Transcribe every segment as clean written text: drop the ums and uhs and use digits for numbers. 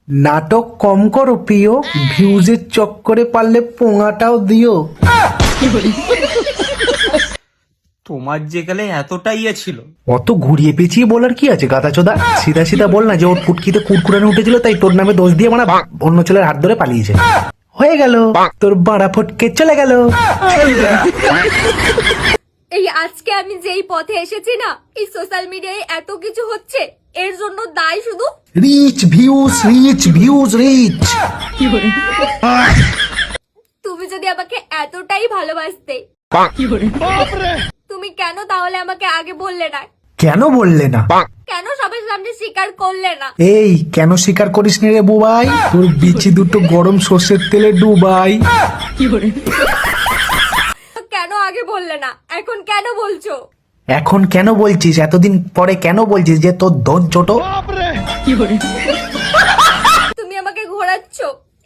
নাটক কম করো প্রিয়, ভিউজের চক্করে পারলে পোঙাটাও দিও। তোমার যে গেলে এতটাই ইয়ে ছিল। অত ঘুরিয়ে পেঁচিয়ে বলার কি আছে গাদাচোদা? সিধা সিধা বল না যে ওর ফুটকিতে কুরকুরানি উঠেছিল তাই তোর নামে দোষ দিয়ে মানে অন্য ছেলের হাত ধরে পালিয়েছে। হয়ে গেল, তোর বাড়া ফটকে চলে গেল। এই আজকে আমি যেই পথে এসেছি না, এই সোশ্যাল মিডিয়ায় এত কিছু হচ্ছে, এর জন্য দায় শুধু reach views, reach views, reach. তুমি যদি আমাকে এতটাই ভালোবাসতে, তুমি কেন তাহলে আমাকে আগে বললে না? কেন বললে না? কেন সবার সামনে স্বীকার করলে না? এই কেন স্বীকার করিস নি রে বুবাই? তোর বিচি দুটো গরম সর্ষের তেলে ডুবাই। কেন আগে বললে না? এখন কেন বলছো? এখন কেন বলছিস? এতদিন পরে কেন বলছিস যে তোর ধন ছোট? তুমি আমাকে ঘোরাচ্ছ,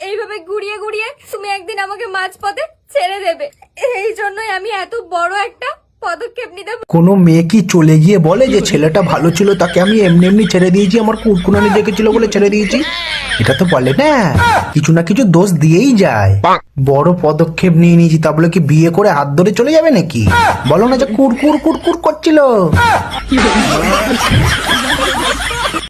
এইভাবে ঘুরিয়ে ঘুরিয়ে তুমি একদিন আমাকে মাঝপথে ছেড়ে দেবে। এই জন্যই আমি এত বড় একটা পদক্ষেপ নিতে। কোনো মেয়ে কি চলে গিয়ে বলে যে ছেলেটা ভালো ছিল তাকে আমি এমনি এমনি ছেড়ে দিয়েছি, আমার কুরকুরানি দেখেছিল বলে ছেড়ে দিয়েছি? এটা তো বলে না, কিছু না কিছু দোষ দিয়েই যায়। বড় পদক্ষেপ নিয়ে নিয়েছি তা বলে কি বিয়ে করে হাত ধরে চলে যাবে নাকি? বলো না যে কুরকুর কুরকুর করছিল।